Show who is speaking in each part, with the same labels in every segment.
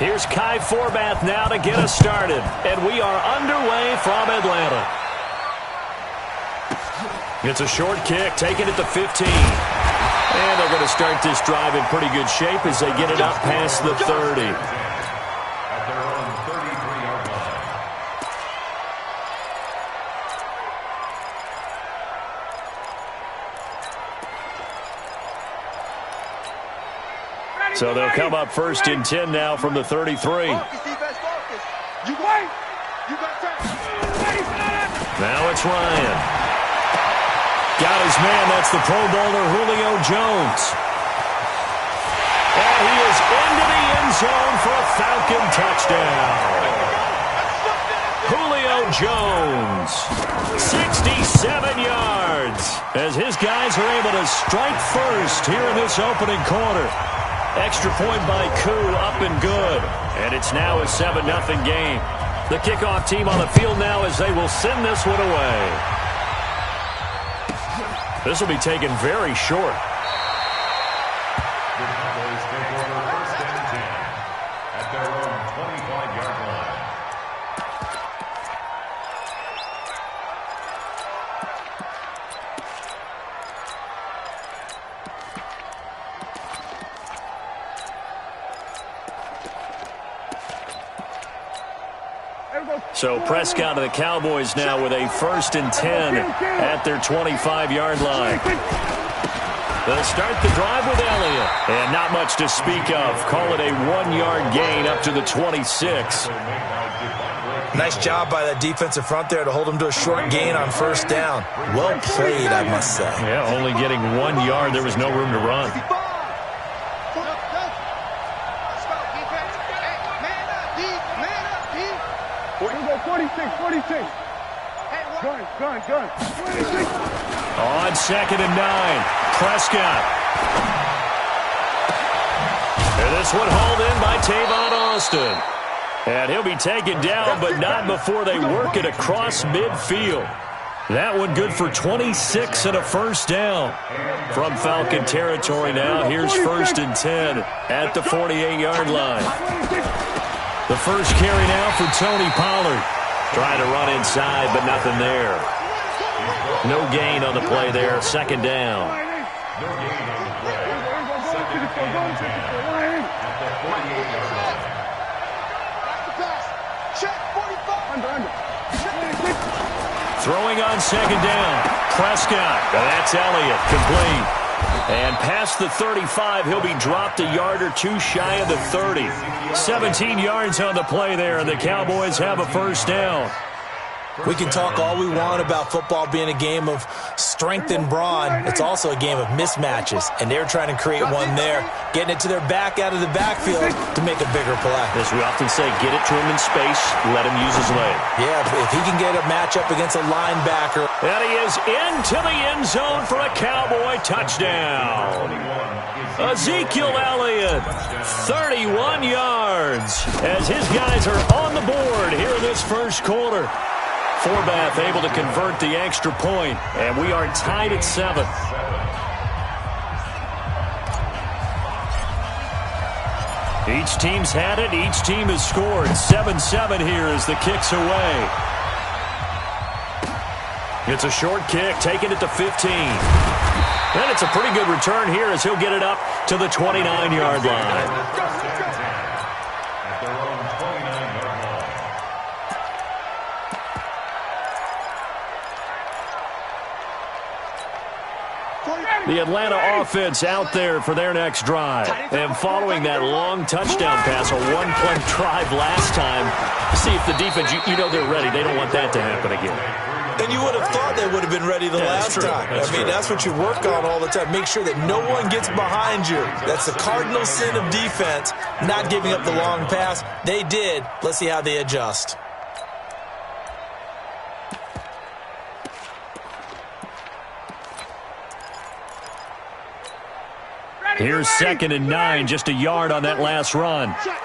Speaker 1: Here's Kai Forbath now to get us started. And we are underway from Atlanta. It's a short kick, taking it to 15. And they're going to start this drive in pretty good shape as they get it up past the 30.
Speaker 2: At their own 33-yard line.
Speaker 1: So they'll come up first and 10 now from the 33. Now it's Ryan. Got his man. That's the Pro Bowler Julio Jones. And he is into the end zone for a Falcon touchdown. Julio Jones, 67 yards, as his guys are able to strike first here in this opening quarter. Extra point by Koo, up and good. And it's now a 7-0 game. The kickoff team on the field now as they will send this one away. This will be taken very short.
Speaker 2: The Cowboys take over first and 10 at their own 25-yard line.
Speaker 1: So Prescott of the Cowboys now with a first and 10 at their 25-yard line. They'll start the drive with Elliott. And not much to speak of. Call it a 1-yard gain up to the 26.
Speaker 3: Nice job by that defensive front there to hold him to a short gain on first down. Well played, I must say.
Speaker 1: Yeah, only getting 1 yard. There was no room to run.
Speaker 4: Gun. 26.
Speaker 1: On 2nd and 9. Prescott. And this one hauled in by Tavon Austin. And he'll be taken down, but not before they work it across midfield. That one good for 26 and a first down. From Falcon territory now, here's first and 10 at the 48-yard line. The first carry now for Tony Pollard. Trying to run inside, but nothing there. No gain on the play there. Second down.
Speaker 2: No gain on the play. Second and 10 at the 48-yard line.
Speaker 1: Throwing on second down. Prescott. That's Elliott. Complete. And past the 35, he'll be dropped a yard or two shy of the 30. 17 yards on the play there, and the Cowboys have a first down.
Speaker 3: We can talk all we want about football being a game of strength and brawn. It's also a game of mismatches, and they're trying to create one there, getting it to their back out of the backfield to make a bigger play.
Speaker 1: As we often say, get it to him in space, let him use his leg.
Speaker 3: Yeah, if he can get a matchup against a linebacker.
Speaker 1: And he is into the end zone for a Cowboy touchdown. Ezekiel Elliott, 31 yards, as his guys are on the board here in this first quarter. Forbath able to convert the extra point, and we are tied at 7. Each team's had it. Each team has scored. 7-7 here as the kick's away. It's a short kick, taking it to 15. And it's a pretty good return here as he'll get it up to the 29-yard line. The Atlanta offense out there for their next drive. And following that long touchdown pass, a one-play drive last time, see if the defense, you know they're ready. They don't want that to happen again.
Speaker 3: And you would have thought they would have been ready the last time. That's what you work on all the time. Make sure that no one gets behind you. That's the cardinal sin of defense, not giving up the long pass. They did. Let's see how they adjust.
Speaker 1: Here's 2nd and 9, just a yard on that last run.
Speaker 4: Check.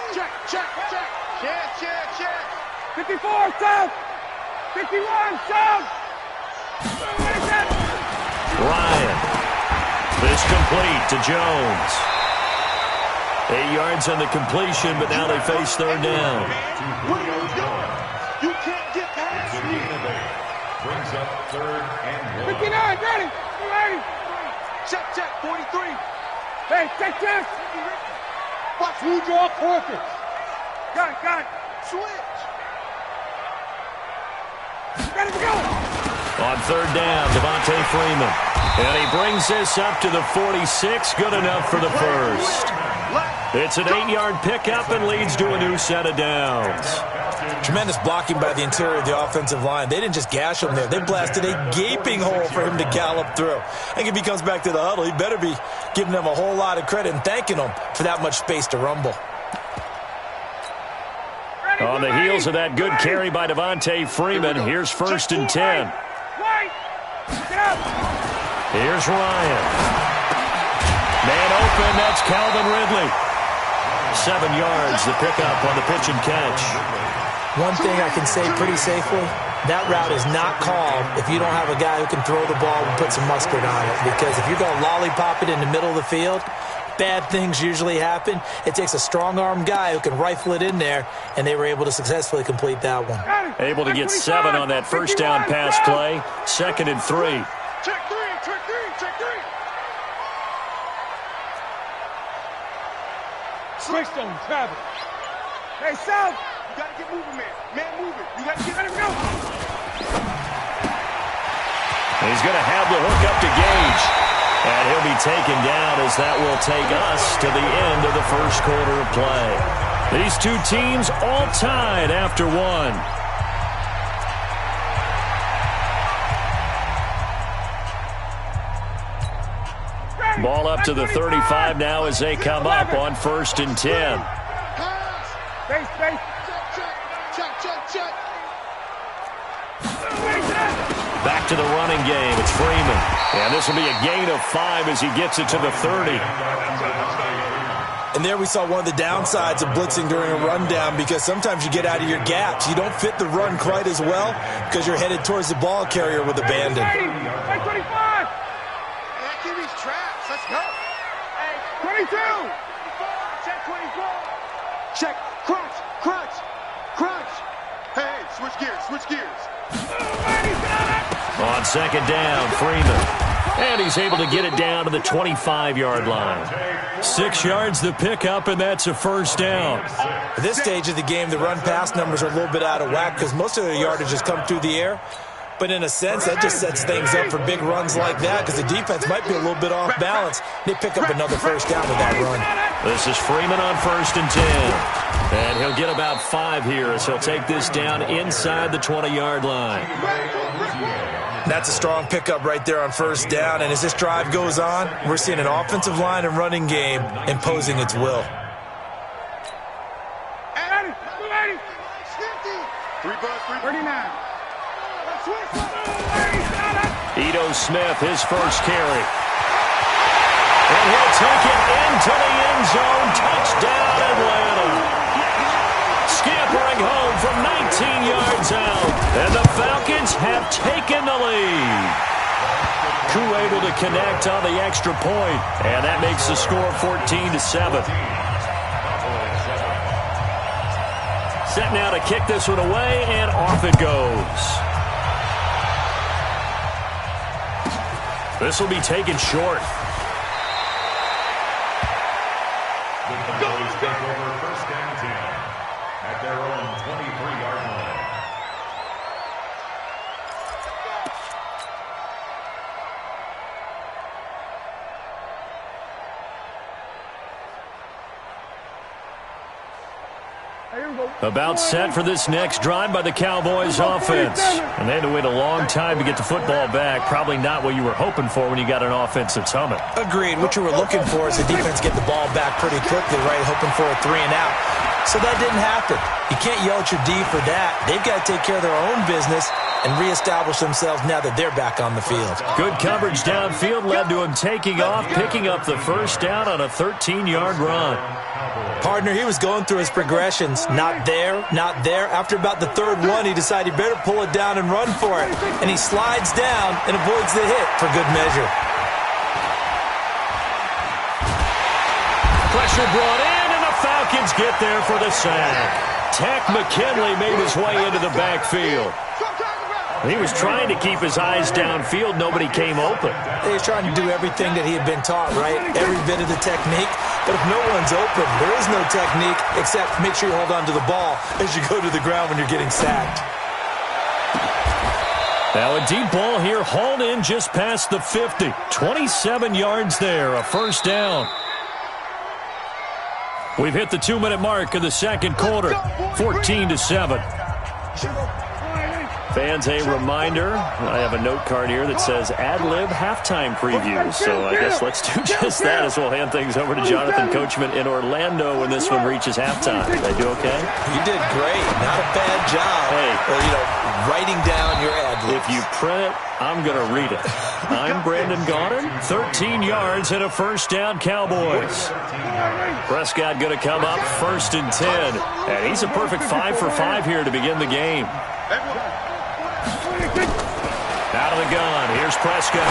Speaker 4: 54, south. 51, south.
Speaker 1: Ryan. This complete to Jones. 8 yards on the completion, but now they face third down.
Speaker 2: What are you doing? You can't get past me. Brings up 3rd and 1.
Speaker 4: 59, ready. Ready.
Speaker 2: Check, 43.
Speaker 4: Hey, check.
Speaker 2: Watch who draw quarters.
Speaker 4: Got it.
Speaker 2: Switch.
Speaker 4: Ready to go.
Speaker 1: On third down, Devontae Freeman. And he brings this up to the 46. Good enough for the first. It's an 8-yard pickup and leads to a new set of downs.
Speaker 3: Tremendous blocking by the interior of the offensive line. They didn't just gash him there. They blasted a gaping hole for him to gallop through. I think if he comes back to the huddle, he better be giving them a whole lot of credit and thanking them for that much space to rumble.
Speaker 1: On the heels of that good carry by Devontae Freeman, here's 1st and 10. Here's Ryan. Man open, that's Calvin Ridley. 7 yards, the pickup on the pitch and catch.
Speaker 3: One thing I can say pretty safely, that route is not called if you don't have a guy who can throw the ball and put some mustard on it. Because if you're going to lollipop it in the middle of the field, bad things usually happen. It takes a strong-arm guy who can rifle it in there, and they were able to successfully complete that one.
Speaker 1: Able to get 7 on that first down pass play. 2nd and 3.
Speaker 2: Check 3.
Speaker 4: Switch on Travis. Hey, South.
Speaker 2: You got to get moving, man. Man, moving. You got to get
Speaker 4: Go.
Speaker 1: He's going to have the hook up to Gage. And he'll be taken down as that will take us to the end of the first quarter of play. These two teams all tied after 1. Ball up to the 35 now as they come up on 1st and 10.
Speaker 4: Space. Check.
Speaker 1: Back to the running game. It's Freeman. And this will be a gain of 5 as he gets it to the 30.
Speaker 3: And there we saw one of the downsides of blitzing during a rundown, because sometimes you get out of your gaps. You don't fit the run quite as well because you're headed towards the ball carrier with abandon.
Speaker 4: 25.
Speaker 2: Let's go.
Speaker 4: Hey, 22.
Speaker 2: Check 24. Check. Crunch. Hey, switch gears.
Speaker 1: On 2nd down, Freeman. And he's able to get it down to the 25-yard line. 6 yards the pickup, and that's a first down.
Speaker 3: At this stage of the game, the run-pass numbers are a little bit out of whack because most of their yardage has come through the air. But in a sense, that just sets things up for big runs like that because the defense might be a little bit off balance. They pick up another first down with that run.
Speaker 1: This is Freeman on 1st and 10. And he'll get about 5 here as he'll take this down inside the 20-yard line.
Speaker 3: That's a strong pickup right there on 1st down. And as this drive goes on, we're seeing an offensive line and running game imposing its will.
Speaker 4: 39.
Speaker 1: Ito Smith, his first carry. And he'll take it into the end zone. Touchdown, Atlanta. Scampering home from 19 yards out. And the Falcons have taken the lead. Koo able to connect on the extra point. And that makes the score 14-7. Set now to kick this one away, and off it goes. This will be taken short.
Speaker 2: The Cowboys take over 1st and 10 at their own 23-yard line.
Speaker 1: About set for this next drive by the Cowboys offense. And they had to wait a long time to get the football back. Probably not what you were hoping for when you got an offense that's humming.
Speaker 3: Agreed. What you were looking for is the defense get the ball back pretty quickly, right? Hoping for a 3 and out. So that didn't happen. You can't yell at your D for that. They've got to take care of their own business and reestablish themselves now that they're back on the field.
Speaker 1: Good coverage downfield led to him taking off, picking up the first down on a 13-yard run.
Speaker 3: Partner, he was going through his progressions. Not there, not there. After about the 3rd one, he decided he better pull it down and run for it. And he slides down and avoids the hit for good measure.
Speaker 1: Pressure brought in. Falcons get there for the sack. Tech McKinley made his way into the backfield. He was trying to keep his eyes downfield. Nobody came open.
Speaker 3: He was trying to do everything that he had been taught, right? Every bit of the technique. But if no one's open, there is no technique except make sure you hold on to the ball as you go to the ground when you're getting sacked.
Speaker 1: Now a deep ball here, hauled in just past the 50. 27 yards there, a first down. We've hit the 2-minute mark of the second quarter, 14-7. Fans, a reminder, I have a note card here that says ad-lib halftime preview. So I guess let's do just that as we'll hand things over to Jonathan Coachman in Orlando when this one reaches halftime. Did I do okay?
Speaker 3: You did great. Not a bad job.
Speaker 1: Hey.
Speaker 3: Writing down your ad-libs.
Speaker 1: If you print it, I'm going to read it. I'm Brandon Gaudin. 13 yards and a first down, Cowboys. Prescott going to come up first and 10. And he's a perfect 5 for 5 here to begin the game. Out of the gun, here's Prescott.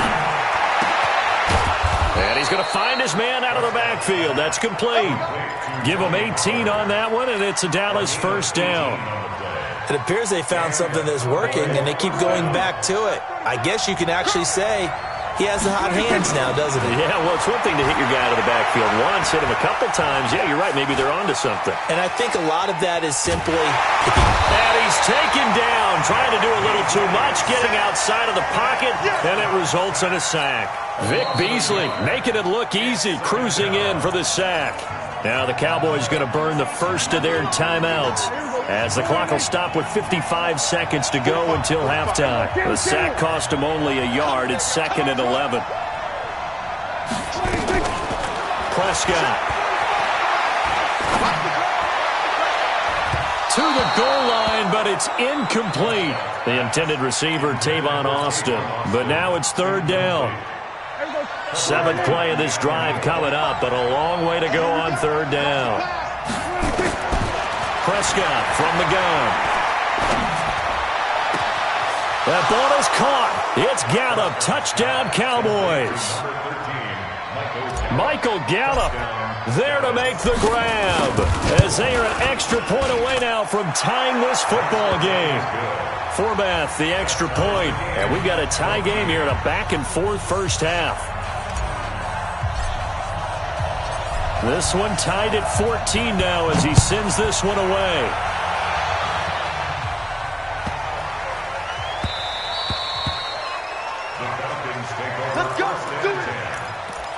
Speaker 1: And he's going to find his man out of the backfield. That's complete. Give him 18 on that one, and it's a Dallas first down.
Speaker 3: It appears they found something that's working, and they keep going back to it. I guess you can actually say he has the hot hands now, doesn't he?
Speaker 1: Yeah, well, it's one thing to hit your guy out of the backfield once, hit him a couple times. Yeah, you're right. Maybe they're onto something.
Speaker 3: And I think a lot of that is simply...
Speaker 1: And he's taken down, trying to do a little too much, getting outside of the pocket, and it results in a sack. Vic Beasley making it look easy, cruising in for the sack. Now the Cowboys going to burn the first of their timeouts as the clock will stop with 55 seconds to go until halftime. The sack cost him only a yard. It's 2nd and 11. Prescott. To the goal line, but it's incomplete. The intended receiver, Tavon Austin. But now it's 3rd down. 7th play of this drive coming up, but a long way to go on 3rd down. Prescott from the gun. That ball is caught. It's Gallup. Touchdown, Cowboys. Michael Gallup there to make the grab as they are an extra point away now from tying this football game. Forbath, the extra point. And we've got a tie game here in a back-and-forth first half. This one tied at 14 now as he sends this one away.
Speaker 2: Let's go. Do it.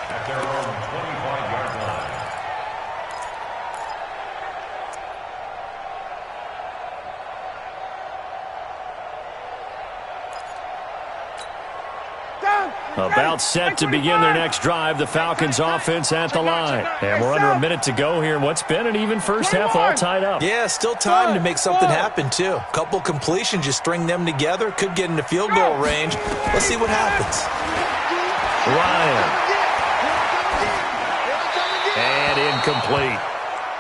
Speaker 2: At their own 25-yard line.
Speaker 1: About set to begin their next drive, the Falcons offense at the line. And we're under a minute to go here in what's been an even first half, all tied up.
Speaker 3: Yeah, still time to make something happen, too. A couple completions, you string them together, could get into field goal range. Let's see what happens.
Speaker 1: Ryan. And incomplete.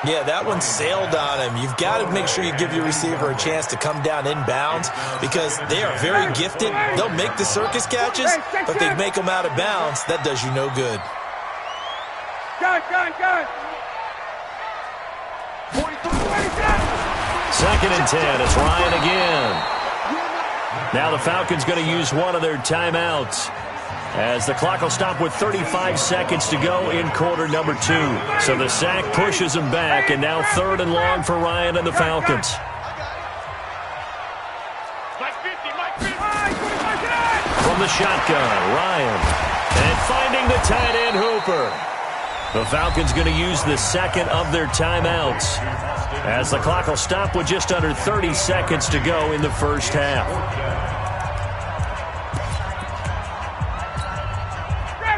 Speaker 3: Yeah, that one sailed on him. You've got to make sure you give your receiver a chance to come down inbounds because they are very gifted. They'll make the circus catches, but if they make them out of bounds, that does you no good.
Speaker 4: Gun.
Speaker 1: 2nd and 10. It's Ryan again. Now the Falcons going to use one of their timeouts as the clock will stop with 35 seconds to go in quarter number 2. So the sack pushes him back, and now 3rd and long for Ryan and the Falcons. From the shotgun, Ryan. And finding the tight end, Hooper. The Falcons going to use the 2nd of their timeouts as the clock will stop with just under 30 seconds to go in the first half.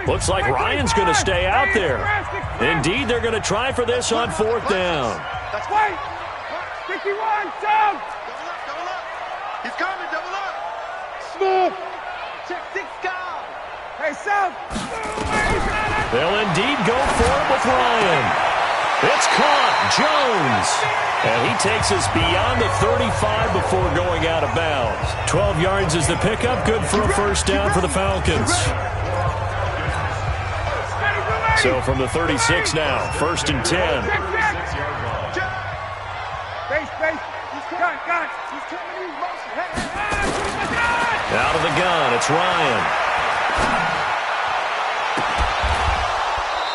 Speaker 1: Looks like Ryan's going to stay out there. Indeed, they're going to try for this on 4th down.
Speaker 4: That's right. 51, down.
Speaker 5: Double up. He's coming, double up.
Speaker 4: Smooth.
Speaker 5: Check 6 guard.
Speaker 4: Hey, South.
Speaker 1: They'll indeed go for it with Ryan. It's caught. Jones. And he takes us beyond the 35 before going out of bounds. 12 yards is the pickup. Good for a first down for the Falcons. So from the 36 now, 1st and 10. Out of the gun, it's Ryan.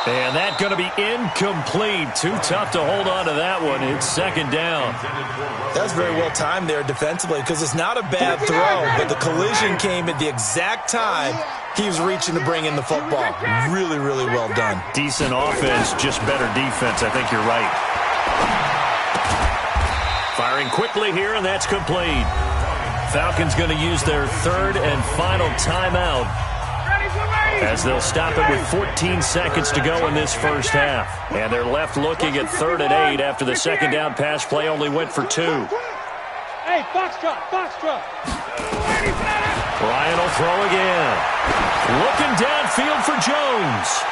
Speaker 1: And that's going to be incomplete. Too tough to hold on to that one. It's second down.
Speaker 3: That's very well timed there defensively because it's not a bad throw, but the collision came at the exact time he was reaching to bring in the football. Really, really well done.
Speaker 1: Decent offense, just better defense. I think you're right. Firing quickly here, and that's complete. Falcons going to use their third and final timeout as they'll stop it with 14 seconds to go in this first half. And they're left looking at 3rd and 8 after the second down pass play only went for 2.
Speaker 4: Hey, foxtrot, foxtrot.
Speaker 1: Ryan will throw again. Looking downfield for Jones.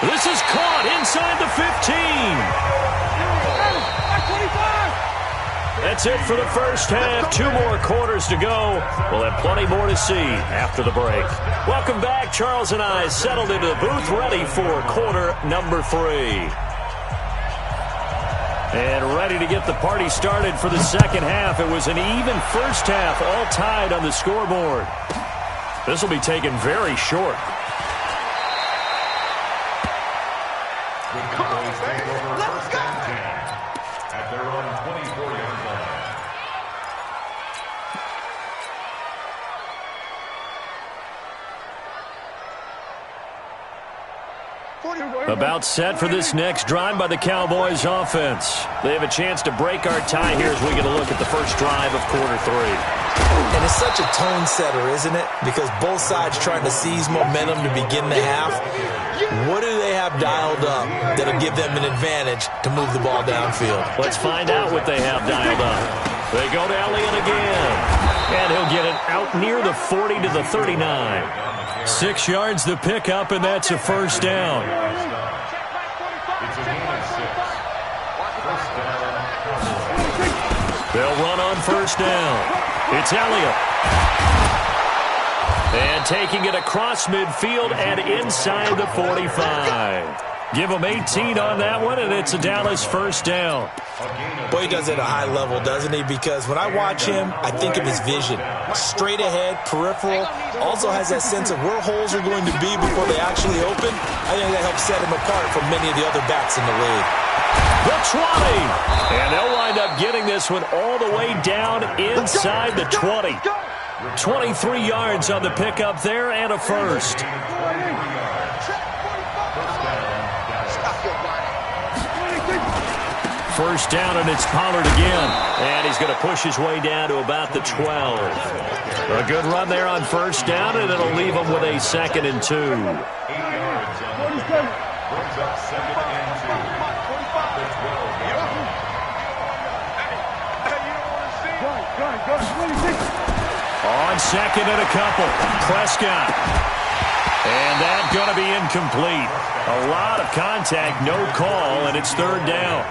Speaker 1: This is caught inside the 15. That's it for the first half. 2 more quarters to go. We'll have plenty more to see after the break. Welcome back. Charles and I settled into the booth ready for quarter number 3. And ready to get the party started for the second half. It was an even first half, all tied on the scoreboard. This will be taken very short.
Speaker 2: Come on, baby. Let's go. At their own 24-yard line.
Speaker 1: About set for this next drive by the Cowboys offense. They have a chance to break our tie here as we get a look at the first drive of quarter 3.
Speaker 3: And it's such a tone setter, isn't it? Because both sides trying to seize momentum to begin the half. What do they have dialed up that'll give them an advantage to move the ball downfield?
Speaker 1: Let's find out what they have dialed up. They go to Elliott again. And he'll get it out near the 40 to the 39. 6 yards the pickup, and that's a first down. They'll run on first down. It's Elliott. And taking it across midfield and inside the 45. Give him 18 on that one, and it's a Dallas first down.
Speaker 3: Boy, he does it at a high level, doesn't he? Because when I watch him, I think of his vision. Straight ahead, peripheral. Also has that sense of where holes are going to be before they actually open. I think that helps set him apart from many of the other backs in the league.
Speaker 1: The 20. And they'll wind up getting this one all the way down inside the 20. 23 yards on the pickup there and a first. First down, and it's Pollard again. And he's going to push his way down to about the 12. A good run there on first down, and it'll leave him with a 2nd and 2. On second and a couple, Prescott. And that's going to be incomplete. A lot of contact, no call, and it's 3rd down.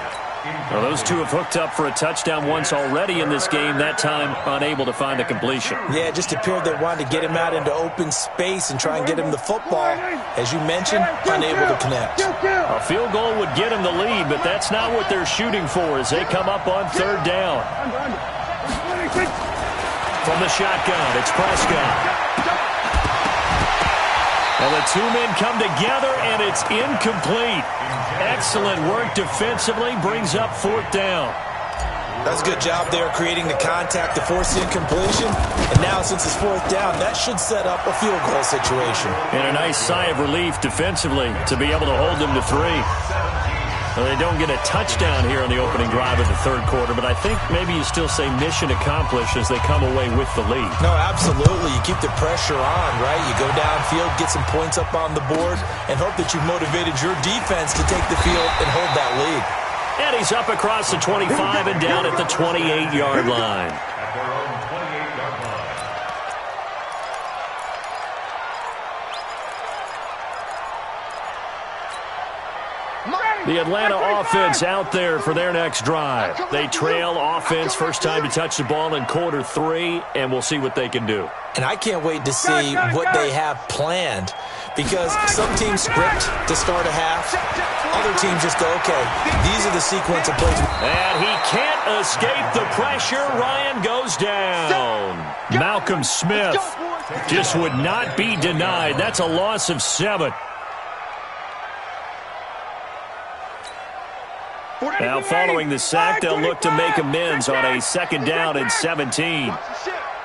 Speaker 1: Well, those two have hooked up for a touchdown once already in this game, that time unable to find the completion.
Speaker 3: Yeah, it just appeared they wanted to get him out into open space and try and get him the football. As you mentioned, unable to connect.
Speaker 1: A field goal would get him the lead, but that's not what they're shooting for as they come up on 3rd down. From the shotgun, it's Prescott. And the 2 men come together, and it's incomplete. Excellent work defensively, brings up 4th down.
Speaker 3: That's a good job there creating the contact to force the incompletion. And now since it's 4th down, that should set up a field goal situation.
Speaker 1: And a nice sigh of relief defensively to be able to hold them to 3. Well, they don't get a touchdown here on the opening drive of the 3rd quarter, but I think maybe you still say mission accomplished as they come away with the lead.
Speaker 3: No, absolutely. You keep the pressure on, right? You go downfield, get some points up on the board, and hope that you've motivated your defense to take the field and hold that lead.
Speaker 1: And he's up across the 25 and down at the 28-yard line.
Speaker 2: At their own 28-yard line.
Speaker 1: The Atlanta offense out there for their next drive. They trail offense first time to touch the ball in quarter 3, and we'll see what they can do.
Speaker 3: And I can't wait to see what they have planned, because some teams script to start a half. Other teams just go, okay, these are the sequence of plays.
Speaker 1: And he can't escape the pressure. Ryan goes down. Malcolm Smith just would not be denied. That's a loss of 7. Now following the sack, they'll look to make amends on a 2nd down and 17.
Speaker 5: Watch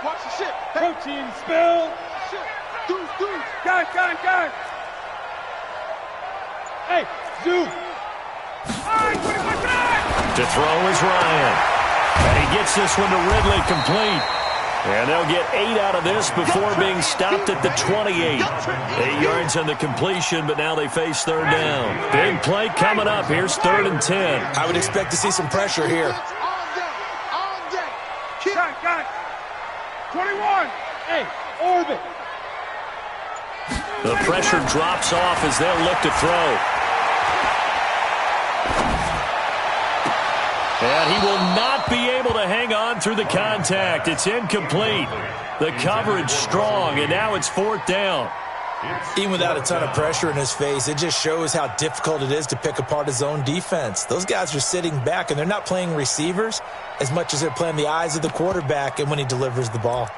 Speaker 5: the shit.
Speaker 4: Protein spill. Gun. Hey, Zoo.
Speaker 1: To throw is Ryan. And he gets this one to Ridley complete. And they'll get 8 out of this before being stopped at the 28. 8 yards on the completion, but now they face 3rd down. Big play coming up. Here's 3rd and 10.
Speaker 3: I would expect to see some pressure here.
Speaker 5: All day.
Speaker 4: Gun. 21. Hey, orbit.
Speaker 1: The pressure drops off as they'll look to throw. And he will not be able to hang on through the contact. It's incomplete. The coverage strong, and now it's 4th down.
Speaker 3: Even without a ton of pressure in his face, it just shows how difficult it is to pick apart his own defense. Those guys are sitting back, and they're not playing receivers as much as they're playing the eyes of the quarterback and when he delivers the ball.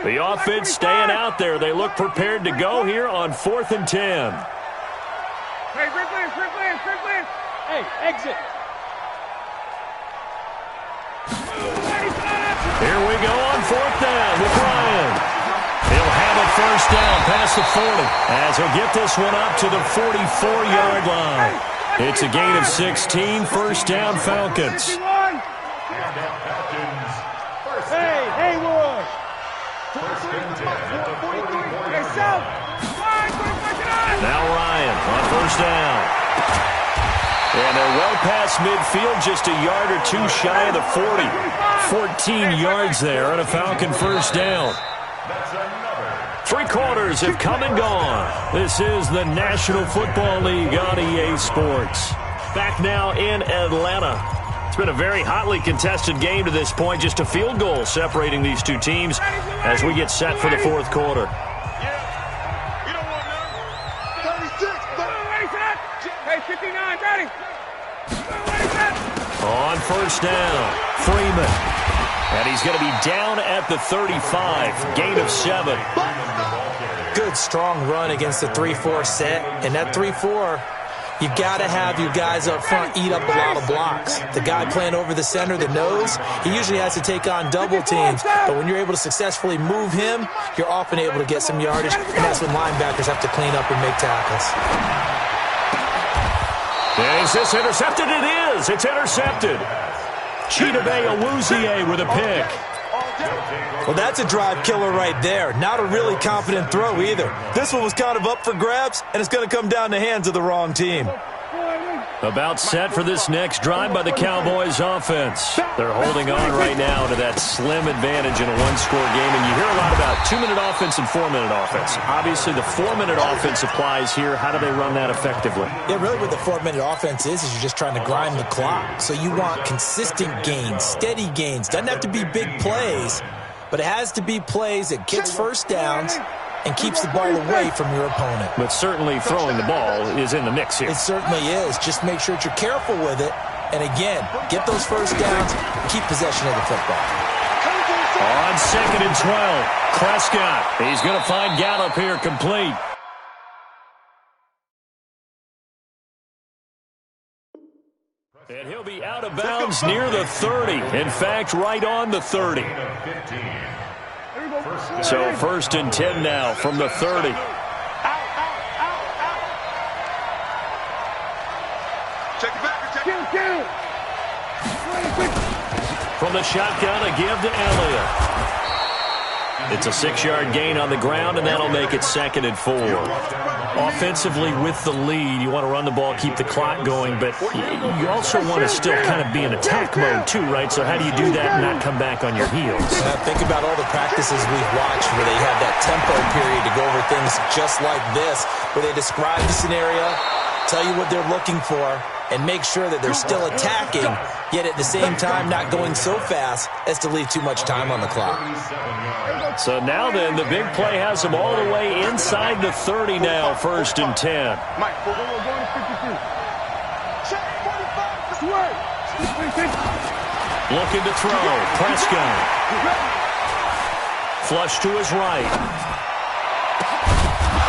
Speaker 1: The offense staying out there. They look prepared to go here on 4th and 10.
Speaker 4: Hey, Strickland. Hey, exit.
Speaker 1: Here we go on 4th down with Ryan. He'll have a 1st down past the 40 as he'll get this one up to the 44-yard line. It's a gain of 16, 1st down Falcons.
Speaker 4: Hey, Haywood.
Speaker 1: Now Ryan on 1st down. And they're well past midfield, just a yard or 2 shy of the 40. 14 yards there on a Falcon 1st down. 3 quarters have come and gone. This is the National Football League on EA Sports. Back now in Atlanta. It's been a very hotly contested game to this point. Just a field goal separating these two teams as we get set for the 4th quarter.
Speaker 4: Hey, 59, ready.
Speaker 1: On 1st down, Freeman. And he's going to be down at the 35. Gain of 7.
Speaker 3: Good, strong run against the 3-4 set. And that 3-4, you got to have your guys up front eat up a lot of blocks. The guy playing over the center, the nose, he usually has to take on double teams. But when you're able to successfully move him, you're often able to get some yardage. And that's when linebackers have to clean up and make tackles.
Speaker 1: Is this intercepted? It is. It's intercepted. Chidobe Awuzie with a pick.
Speaker 3: Well, that's a drive killer right there. Not a really confident throw either. This one was kind of up for grabs, and it's going to come down the hands of the wrong team.
Speaker 1: About set for this next drive by the Cowboys offense. They're holding on right now to that slim advantage in a 1-score game, and you hear a lot about 2-minute offense and 4-minute offense. Obviously, the 4-minute offense applies here. How do they run that effectively?
Speaker 3: Yeah, really what the 4-minute offense is you're just trying to grind the clock. So you want consistent gains, steady gains. Doesn't have to be big plays, but it has to be plays that gets 1st downs and keeps the ball away from your opponent.
Speaker 1: But certainly throwing the ball is in the mix here.
Speaker 3: It certainly is. Just make sure that you're careful with it. And again, get those 1st downs, keep possession of the football.
Speaker 1: On 2nd and 12, Prescott. He's going to find Gallup here complete. And he'll be out of bounds near the 30. In fact, right on the 30. So 1st and 10 now from the 30.
Speaker 5: Check it back.
Speaker 1: From the shotgun, a give to Elliott. It's a 6-yard gain on the ground, and that'll make it 2nd and 4. Offensively, with the lead, you want to run the ball, keep the clock going, but you also want to still kind of be in attack mode too, right? So how do you do that and not come back on your heels?
Speaker 3: Think about all the practices we've watched where they have that tempo period to go over things just like this, where they describe the scenario, tell you what they're looking for, and make sure that they're still attacking, yet at the same time not going so fast as to leave too much time on the clock.
Speaker 1: So now then, the big play has them all the way inside the 30 now, 1st and 10.
Speaker 4: Mike, we're going to 52.
Speaker 5: Check 45. This way.
Speaker 1: Looking to throw. Prescott. Flush to his right.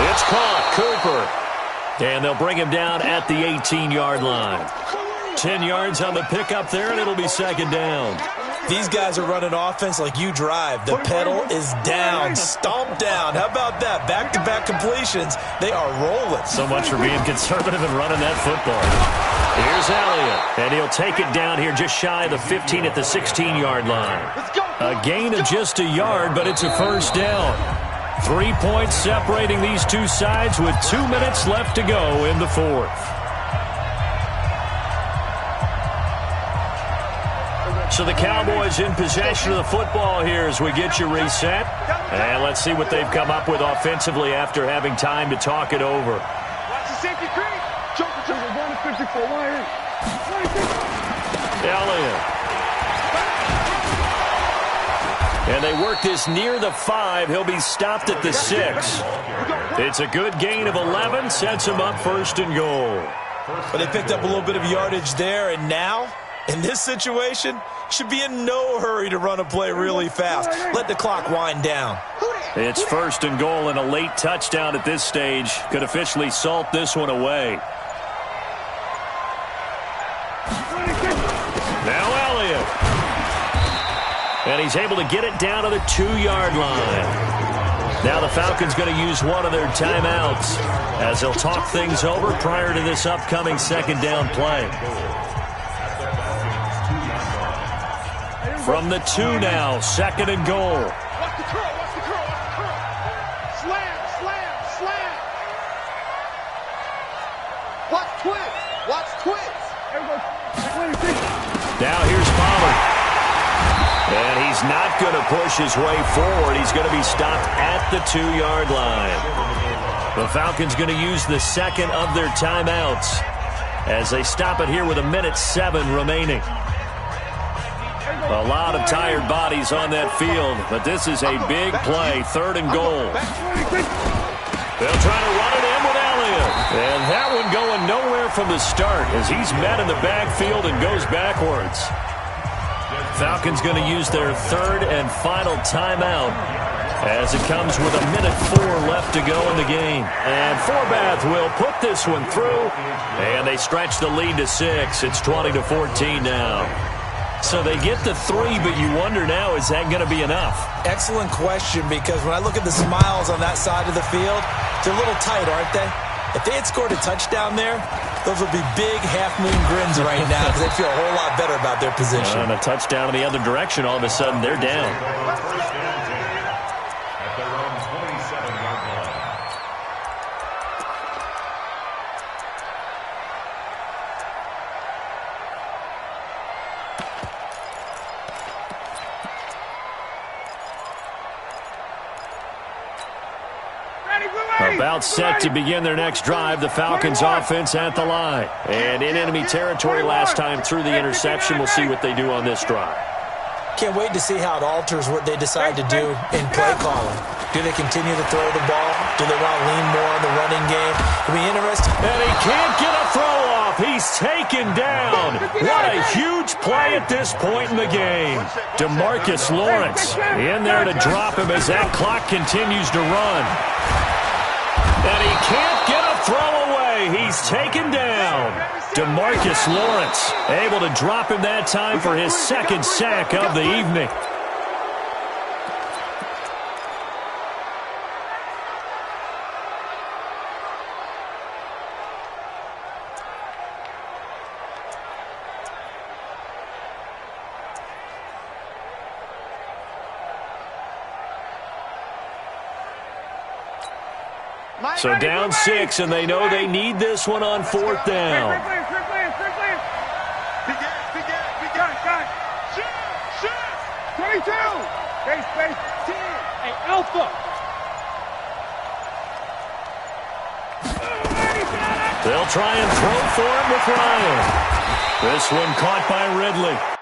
Speaker 1: It's caught. Cooper. And they'll bring him down at the 18-yard line. 10 yards on the pickup there, and it'll be 2nd down.
Speaker 3: These guys are running offense like you drive. The pedal is down, stomped down. How about that? Back-to-back completions. They are rolling.
Speaker 1: So much for being conservative and running that football. Here's Elliott, and he'll take it down here just shy of the 15 at the 16-yard line. A gain of just a yard, but it's a 1st down. 3 points separating these two sides with 2 minutes left to go in the 4th. So the Cowboys in possession of the football here as we get you reset. And let's see what they've come up with offensively after having time to talk it over.
Speaker 5: Watch the safety creep. Joker.
Speaker 1: Elliott. And they work this near the 5. He'll be stopped at the 6. It's a good gain of 11. Sets him up 1st and goal.
Speaker 3: But they picked up a little bit of yardage there, and now, in this situation, should be in no hurry to run a play really fast. Let the clock wind down.
Speaker 1: It's 1st and goal, and a late touchdown at this stage could officially salt this one away. Now Elliott. And he's able to get it down to the 2-yard line. Now the Falcons going to use one of their timeouts as they'll talk things over prior to this upcoming 2nd down play. From the 2 now, 2nd and goal.
Speaker 5: Watch the curl. Slam. Watch twins.
Speaker 1: Now here's Pollard. And he's not going to push his way forward. He's going to be stopped at the 2-yard line. The Falcons going to use the 2nd of their timeouts as they stop it here with 1:07 remaining. A lot of tired bodies on that field, but this is a big play, 3rd and goal. They'll try to run it in with Elliott. And that one going nowhere from the start as he's met in the backfield and goes backwards. Falcons going to use their 3rd and final timeout as it comes with 1:04 left to go in the game. And Forbath will put this one through, and they stretch the lead to 6. It's 20-14 now. So they get the 3, but you wonder now, is that going to be enough?
Speaker 3: Excellent question, because when I look at the smiles on that side of the field, they're a little tight, aren't they? If they had scored a touchdown there, those would be big half-moon grins right now because they feel a whole lot better about their position.
Speaker 1: And a touchdown in the other direction, all of a sudden they're down.
Speaker 2: At their own 27-yard line.
Speaker 1: About set to begin their next drive, the Falcons offense at the line. And in enemy territory last time through the interception. We'll see what they do on this drive.
Speaker 3: Can't wait to see how it alters what they decide to do in play calling. Do they continue to throw the ball? Do they want to lean more on the running game? It'll be interesting.
Speaker 1: And he can't get a throw off. He's taken down. What a huge play at this point in the game. DeMarcus Lawrence in there to drop him as that clock continues to run. And he can't get a throw away. He's taken down. DeMarcus Lawrence able to drop him that time for his 2nd sack of the evening. So down 6, and they know they need this one on 4th down.
Speaker 5: Big guy. Shoot. 22. Space. 10. Hey, Alpha.
Speaker 1: They'll try and throw for him with Ryan. This one caught by Ridley.